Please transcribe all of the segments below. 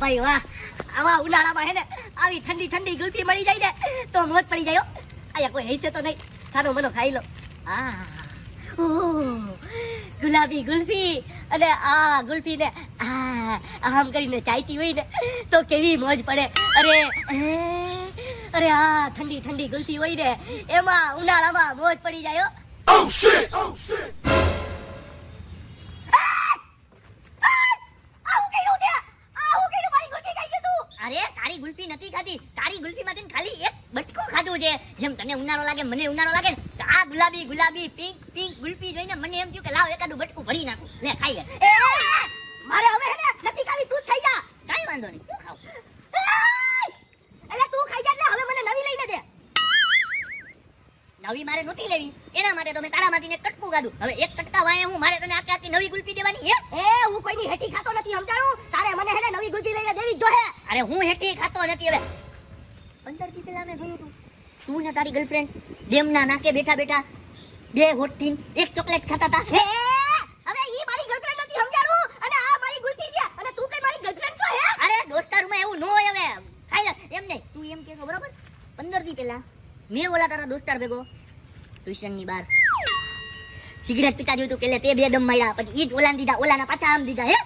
ભાઈ વાહ, આવા ઉનાળામાં હે ને આવી ઠંડી ઠંડી ગુલ્ફી મળી જાય ને તો મોજ પડી જાય હો. આયા કોઈ હૈસે તો નહીં, સાનો મનો ખાઈ લો. ગુલાબી ગુલ્ફી અને આ ગુલ્ફી ને આમ કરીને ચાઈતી હોય ને તો કેવી મોજ પડે. અરે આ ઠંડી ઠંડી ગુલ્ફી હોય ને એમાં ઉનાળામાં મોજ પડી જાય હો. Oh shit! અરે તારી ગુલ્ફી નથી ખાધી, તારી ગુલ્ફીમાંથી ખાલી એક બટકો ખાધો છે. જેમ તને ઉનાળો લાગે મને ઉનાળો લાગે ને તો આ ગુલાબી ગુલાબી પિંક પિંક ગુલ્ફી જોઈને મને એમ થયું કે લાવ એકાદું બટકું ભરી નાખું, લે ખાઈ લે. મારે હવે હે ને નથી ખાવી, તું ખાઈ જા. કાઈ વાંધો નહીં, તું ખાવ. એટલે તું ખાઈ જા એટલે હવે મને નવી લઈને દે. નવી મારે નહોતી લેવી, એના માટે તો મેં તારામાંથી એક કટકું ખાધું. હવે એક કટકા વાય હું મારે તને આખી નવી ગુલ્ફી દેવાની હે? હું કોઈની હેઠી ખાતો નથી, સમજાણું? તારે મને હે ને નવી ગુલ્ફી લઈને દેવી જોઈએ. અરે હું હેઠી ખાતો નથી. હવે 15 દી પહેલા મેં જોયું તું ને તારી ગર્લફ્રેન્ડ ડેમના નાકે બેઠા બેઠા બે હોઠથી એક ચોકલેટ ખાતા હતા. હે હવે ઈ મારી ગર્લફ્રેન્ડ નથી, સમજાણું? અને આ મારી ગુલ્ફી છે અને તું કઈ મારી ગર્લફ્રેન્ડ છો? હે અરે દોસ્તારમાં એવું ન હોય. હવે ખાઈ લે. એમ નહીં, તું એમ કહેશો બરાબર. 15 દી પહેલા મેં ઓલા તારા દોસ્તાર ભેગો ટ્યુશનની બહાર સિગરેટ પીતા જોયું તું કે તે બે દમ માર્યા, પછી ઈ જ ઓલાને દીધા, ઓલાના પાછા આમ દીધા. હે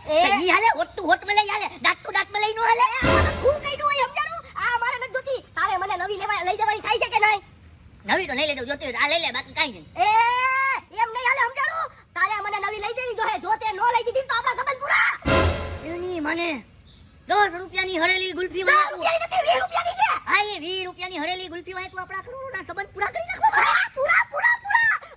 ઈ હાલે હોટ ટુ હોટ મલે હાલે, દાંત ટુ દાંત મલે નો હાલે. હું કઈ નો હોય, સમજાણું? આ મારે નથી જોતી. તારે મને નવી લઈ દેવાની થાય છે કે નહીં? નવી તો નહીં લઈ દઉં, જોતી હોય આ લઈ લે, બાકી કાઈ નહીં. એમ નહીં હાલે, સમજાણું? તારે મને નવી લઈ દેવી જોઈએ. જો તે નો લઈ દીધી તો આપણા સંબંધ પૂરા. એની મને 10 રૂપિયાની હરેલી ગુલ્ફી વાય તું. 10 રૂપિયાની નથી, 20 રૂપિયાની છે. હા એ 20 રૂપિયાની હરેલી ગુલ્ફી વાય તું આપણા કરોડના સંબંધ પૂરા કરી નાખો. પૂરા.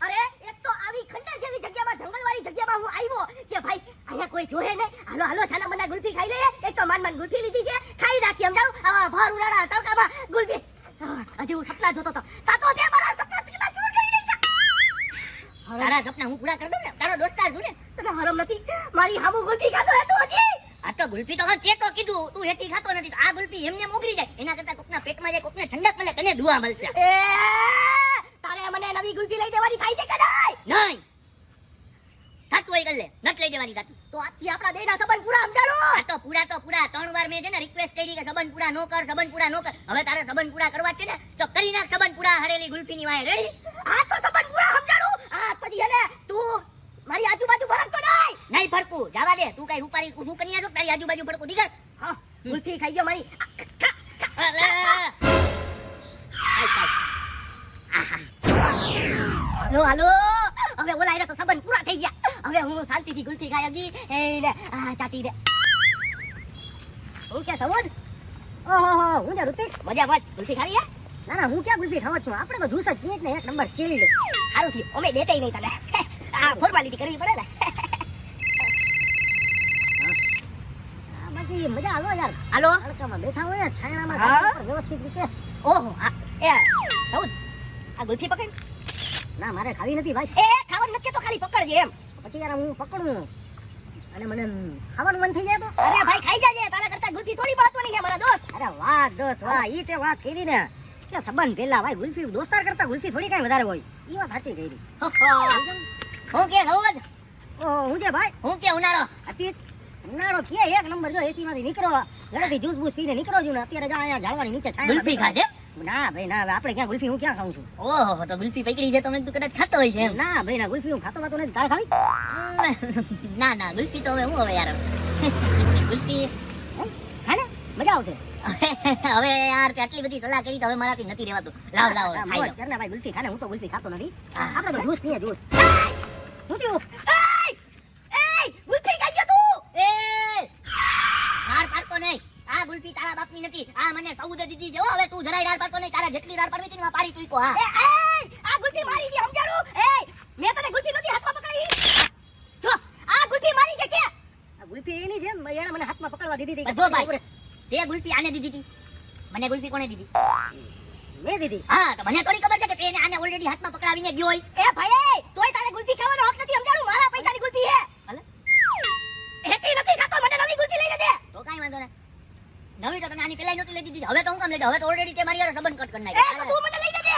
અરે એક તો આવી ખંડર જેવી જગ્યામાં, જંગલવાળી જગ્યામાં હું આવ્યો કે ભાઈ અહીંયા કોઈ જોહે ને, હાલો છાના મને ગુલ્ફી ખાઈ લે. એક તો માન ગુલ્ફી લીધી છે, ખાઈ નાખી, સમજાવું? આવા ભાર ઉડાડા તડકામાં ગુલ્ફી. હજી હું સપના જોતો હતો, તાતો તે મારા સપના ચકના ચૂર કરી નાખ્યા. તારા સપના હું પૂરા કરી દઉં ને, તારો દોસ્તાર છું ને. તને હરમ નથી મારી હામુ ગુલ્ફી ખાતો હતો હજી? આ તો ગુલ્ફી તો તે તો કીધું તું હેઠી ખાતો નથી. આ ગુલ્ફી એમને મોગરી જાય, એના કરતા કોકના પેટમાં જાય, કોકને ઠંડક મળે, તને દુઆ મળશે. તારે મને નવી ગુલ્ફી લઈ દેવાની થાય છે કે નહીં? થાતું હોય કરી લે, નત લઈ દેવાની થાતું તો આજથી આપણા બેના સંબંધ પૂરા, સમજાણો? આ તો પૂરા 3 વાર મેં છે ને રિક્વેસ્ટ કરી કે સંબંધ પૂરા નો કર, સંબંધ પૂરા નો કર. હવે તારે સંબંધ પૂરા કરવા છે ને તો કરી નાખ સંબંધ પૂરા હરેલી ગુલ્ફીની વાય. રેડી? આ તો સંબંધ પૂરા, સમજાણું? આ પછી હે ને તું મારી આજુબાજુ ફરકતો નહીં ફરકું, જવા દે. તું કઈ રૂપારી શું કરી આજો, તારી આજુબાજુ ફરકું દીકર. હા ગુલ્ફી ખાઈ ગયો મારી. હાલો હવે ઓલા એને તો સંબંધ પૂરા થઈ ગયા. હવે હું શાંતિથી ગુલ્ફી ખાઈ ગઈ એને ચાટી દે. હું કે સમજ? ઓહો હું જે ઋતિક મજા ગુલ્ફી ખાવી હે? ના હું ક્યાં ગુલ્ફી ખાવા છું, આપણે તો જ્યુસ જ પીએ ને એક નંબર ચીલી લે. સારું થયું અમે દેતાય નહીં તને, આ ફોર્માલિટી કરવી પડે ને. બાકી મજા આવો યાર. હાલો તડકામાં બેઠા હોય છાયણામાં વ્યવસ્થિત રીતે. ઓહો એ સૌદ આ ગુલ્ફી પકડ. ના મારે ખાવી નથી ભાઈ. ખાવાનું નથી તો ખાલી પકડજે એમ. પછી યાર હું પકડું અને મને ખાવાનું મન થઈ જાય તો? અરે ભાઈ ખાઈ જાજે, તારા કરતા ગુલ્ફી થોડી મહત્વની છે મારા દોસ્ત. અરે વાહ દોસ્ત વાહ, ઈ તે વાત કરી ને કે સંબંધ પેલા ભાઈ ગુલ્ફી દોસ્તાર કરતા ગુલ્ફી થોડી કઈ વધારે હોય. ઈ વાત સાચી કરી. હું કે સૌદ હું કે ભાઈ હું કે ઉનાળો ઉનાળો કે એક નંબર. જો એસી માંથી નીકળો ઘરેથી જ્યુસ બૂસ પીને નીકળો છું ને અત્યારે જા અહીંયા ઝાડવાની નીચે ગુલ્ફી ખાજે. ના ભાઈ ના, આપણે ક્યાં ગુલ્ફી હું ક્યાં ખાઉં છું. ઓહો તો ગુલ્ફી પકડી છે તો મેં તું કદાચ ખાતો હોય છે એમ. ના ભાઈ ના, ગુલ્ફી હું ખાતો નથી. તારે ખાવી? ના ગુલ્ફી તો હવે હું હવે યાર ગુલ્ફી ખા ને મજા આવશે. હવે યાર આટલી બધી સલાહ કરી તો હવે મારાથી નથી રહેવાતું. લાવ ખાઈ લો કરના ભાઈ ગુલ્ફી ખાને. હું તો ગુલ્ફી ખાતો નથી, આપણે તો જ્યુસ પીએ જ્યુસ. હું થયું? ગુલ્ફી ખાઈ ગયો તું? હાર પાડતો નહીં, આ ગુલ્ફી તારા બાપની નથી, આ મને સૌદે દીધી છે. હવે તું જરાય રાર પાડતો નહીં, તારા જેટલી રાર પાડવી હતી ને પાડી ચૂક્યો. હા આ ગુલ્ફી મારી છે, સમજાણું? મેં તને ગુલ્ફી નથી હાથમાં પકડાવી. જો આ ગુલ્ફી મારી છે કે આ ગુલ્ફી એની છે, એને મને હાથમાં પકડવા દીધી હતી. જો ભાઈ તે ગુલ્ફી આને દીધી હતી, મને ગુલ્ફી કોને દીધી? મેં દીધી. હા તો મને થોડી ખબર છે કે તેને આને ઓલરેડી હાથમાં પકડાવીને ગયો હોય. ભાઈ તોય તારે ગુલ્ફી ખાવાનો હક નથી, સમજાણું? મારા પૈસાની ગુલ્ફી છે. હેતી નથી ખાતો, મને નવી ગુલ્ફી લઈને દે. તો કાઈ વાંધો નહીં, નવી તો તને આની પેલા નહોતી લઈ દીધી. હવે તો હું કામ લઈ દઉં? હવે તો ઓલરેડી તે મારી યાર સંબંધ કટ કરી નાખ્યો. તો તું મને લઈને દે.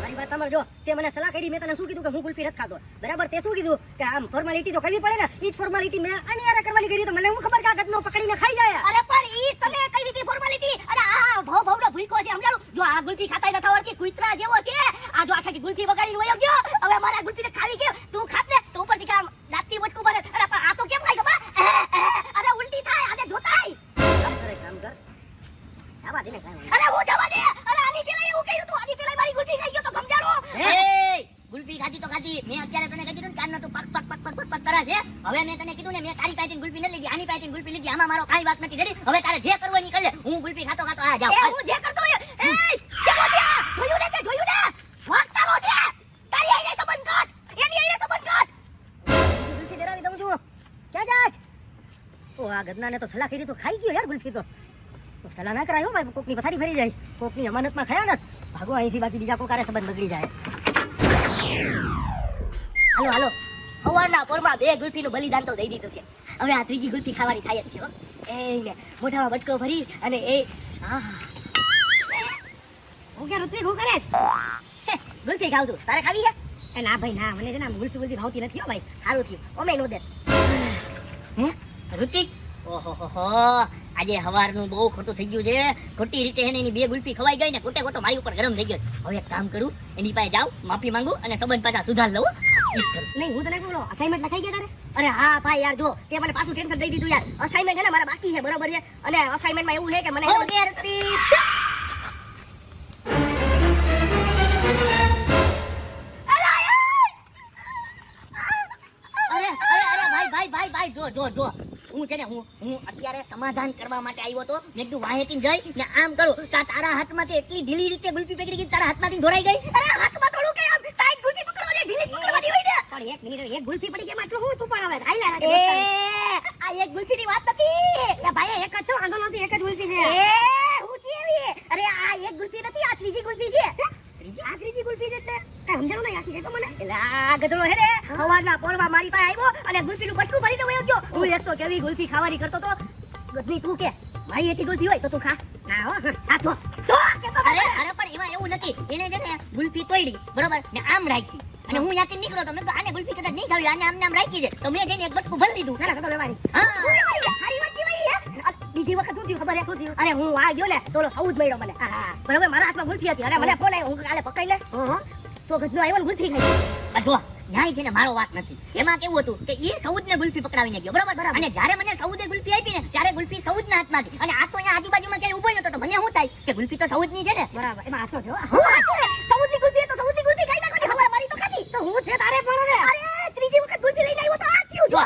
મારી વાત સાંભળ જો તે મને સલાહ કરી મેં તને શું કીધું કે હું ગુલ્ફી નથી ખાતો બરાબર તે શું કીધું કે આમ ફોર્માલિટી તો કરવી પડે ને ઈ જ ફોર્માલિટી મેં આની યાર કરવાની કરી તો મને હું ખબર કે આ ગધનો પકડીને ખાઈ જાય અરે પણ ઈ તને કઈ રીતે ફોર્માલિટી અરે આ ભવનો ભૂલકો છે સમજાણું જો આ ગુલ્ફી ખાતાય નથી આવડતી કુતરા જેવો છે આ જો આખી ગુલ્ફી વગાડીને વયો ગયો હવે મારા ગુલ્ફીને ખાવી કે તું ખાત ને તો ઉપરથી કામ દાંતથી બચકું પડે અરે પણ આ તો કેમ ખાય ખબર અરે ઉલટી થાય આને જોતાય અરે કામ કર આવા દે ને કાઈ અરે હું જવા દે અરે આની પેલા એવું કર્યું તું આની પેલા મારી ગુલ્ફી ખાઈ ગયો તો સમજાણો એ ગુલ્ફી ખાધી તો ખાધી મેં અત્યારે તને કહી દીધું ને કાનનો તું પક પક પક પક પક કરે છે હવે મેં તને કીધું ને મેં તારી પાસેથી ગુલ્ફી ન લીધી આની પાસેથી ગુલ્ફી લીધી આમાં મારો કાઈ વાત નથી કરી હવે તારે જે કરવું હોય એ કર લે હું ગુલ્ફી ખાતો ખાતો આ જાવ હું જે કરતો હોય એ કેવો છે જોયું ને તે જોયું ને વાગતારો છે તારી આઈને સંબંધ કાઢ એની આઈને સંબંધ કાઢ ગુલ્ફી દેરાવી દઉં છું ક્યાં જાજ ઓ આ ગધનાને તો સલાહ કરી તો ખાઈ ગયો યાર ગુલ્ફી તો સલાહ ના કરાયો ભાઈ કોકની પથારી ફરી જાય કોકની અમાનતમાં ખાયા ને ભાગો અહીંથી બાકી બીજા કોકારે સંબંધ બગડી જાય હાલો હાલો હવારના પોરમાં બે ગુલ્ફીનું બલિદાન તો દઈ દીધું છે હવે આ ત્રીજી ગુલ્ફી ખાવાની થાય જ છે હો એ લે મોઢામાં બટકો ભરી અને એ હું ક્યાં ઋત્વિક હું કરે છે ગુલ્ફી ખાવ છું તારે ખાવી છે એ ના ભાઈ ના મને છે ને ગુલ્ફી ભાવતી નથી હો ભાઈ સારું થયું ઓમે નો દે હે ઋતિક ઓહો આજે હવારનું બહુ ખોટું થઈ ગયું છે ખોટી રીતે એને એની બે ગુલ્ફી ખવાઈ ગઈ ને ખોટે ખોટો મારી ઉપર ગરમ થઈ ગયો હવે એક કામ કરું એની પાસે જાઉં માફી માંગુ અને સંબંધ પાછા સુધાર લઉં નહીં હું તને બોલો અસાઇનમેન્ટ લખાઈ ગયા તારે અરે હા ભાઈ યાર જો તે મને પાછું ટેન્શન દઈ દીધું યાર અસાઇનમેન્ટ છે ને મારા બાકી છે બરોબર છે અને અસાઇનમેન્ટમાં એવું છે કે મને ભાઈ જો હું છે ને હું અત્યારે સમાધાન કરવા માટે આવ્યો તો મેં કીધું વાહેથી જઈ ને આમ કરું તારા હાથમાંથી એટલી ઢીલી રીતે ગુલ્ફી પકડી ગઈ તારા હાથમાંથી ઢોળાઈ ગઈ અરે હાથમાં થોડું કે આમ ટાઈટ ગુલ્ફી પકડવાની ઢીલી પકડવાની હોય ને પણ એક મિનિટ એક ગુલ્ફી પડી ગઈ આટલું હું તું પણ હવે હાલ યાર એ આ એક ગુલ્ફીની વાત નથી એ ભાઈ એક જ છો વાંધો નથી એક જ ગુલ્ફી છે એ હું છે એવી અરે આ એક ગુલ્ફી નથી આ ત્રીજી ગુલ્ફી છે આ ત્રીજી ગુલ્ફી છે તે સમજાણો નહીં આખી તો મને એટલે આ ગધડો હે ને સવારના પોરમાં મારી પાસે આવ્યો અને ગુલ્ફીનું બટકું ભરીને વયો ગયો હું એક તો કેવી ગુલ્ફી ખાવાની કરતો તો ગધની તું કે મારી એટી ગુલ્ફી હોય તો તું ખા ના હો આ તો અરે પણ એમાં એવું નથી એને છે ને ગુલ્ફી તોડી બરોબર ને આમ રાખી અને હું ત્યાંથી નીકળ્યો તો મેં આને ગુલ્ફી કદાચ નહીં ખાવી આને આમ રાખી છે તો મેં જઈને એક બટકું ભરી દીધું ના તો વ્યવહારિક હા સારી વાત કહેવાય બીજી વખત શું થયું ખબર હે અરે હું આ ગયો ને તો ઓલો સૌદ મળ્યો મને બરોબર મારા હાથમાં ગુલ્ફી હતી અને મને ફોન આવ્યો હું કાલે પકડી લે તો ગધનો આવ્યો ને ગુલ્ફી ખાઈ જો ન્યાય છે ને મારો વાત નથી એમાં કેવું હતું કે ઈ સૌદ ને ગુલ્ફી પકડાવીને ગયો બરોબર અને જ્યારે મને સૌદે ગુલ્ફી આપી ને ત્યારે ગુલ્ફી સૌદ ના હાથમાં હતી અને આ તો અહીંયા આજુબાજુમાં ક્યાંય ઉભો નતો તો મને શું થાય કે ગુલ્ફી તો સૌદ ની છે ને બરાબર એમાં આછો છો સૌદ ની ગુલ્ફી તો સૌદ ની ગુલ્ફી ખાઈ નાખવાની ખબર મારી તો ખાધી તો હું છે તારે પણ હવે અરે ત્રીજી વખત ગુલ્ફી લઈને આવ્યો તો આ થયું જો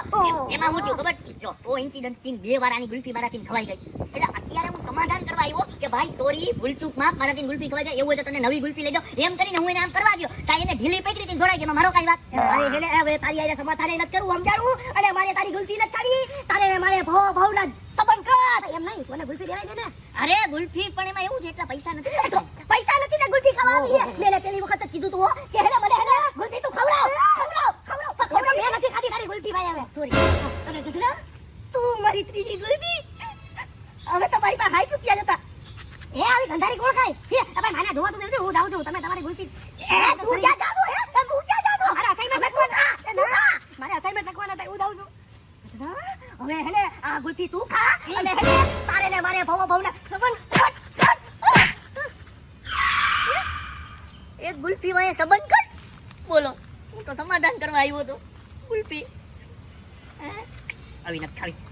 એમાં હું થયું ખબર જો ઓ ઇન્સિડન્ટ થી બે વાર આની ગુલ્ફી મારાથી ખવાઈ ગઈ એટલે અત્યારે હું સમાધાન કરવા આવ્યો કે ભાઈ સોરી ભૂલચૂક માફ મારાથી ગુલ્ફી ખવાઈ ગઈ એવું હોય તો તને નવી ગુલ્ફી લઈ જાઓ એમ કરીને હું એને આમ કરવા ગયો કાઈ એને ઢીલી પકડી હતી દોડાઈ ગઈ મારો કાઈ વાત અરે એને હવે તારી આઈને સમાધાન નથી કરવું સમજાણું અને મારે તારી ગુલ્ફી નથી ખાવી તારે મારે ભાવના સંબંધ કર એમ નહીં મને ગુલ્ફી દેવાય છે ને અરે ગુલ્ફી પણ એમાં એવું છે એટલા પૈસા નથી પૈસા નથી ને ગુલ્ફી ખાવા આવી મેં પેલી વખત કીધું તું કે હેને મને ગુલ્ફી તું ખવડાવ મેં નથી ખાધી તારી ગુલ્ફી ભાઈ હવે સોરી અરે ગધડા તું મારી ત્રીજી ગુલ્ફી હવે તો મારી પાસે 60 રૂપિયા જતા એ આવી ગંધારી કોણ ખાય છે તમે માને જોવા તું હું જાઉં છું તમે તમારી ગુલ્ફી તું ક્યાં જાતો હે તું ક્યાં જાતો મારા અસાઇનમેન્ટ લખવાના મારે અસાઇનમેન્ટ લખવાના ભાઈ હું જાઉં છું હવે હેને આ ગુલ્ફી તું ખા અને હેને તારે ને મારે ભવના સંબંધ એક ગુલ્ફી વાય સંબંધ કર બોલો હું તો સમાધાન કરવા આવ્યો તો ગુલ્ફી આવી નથી ખાવી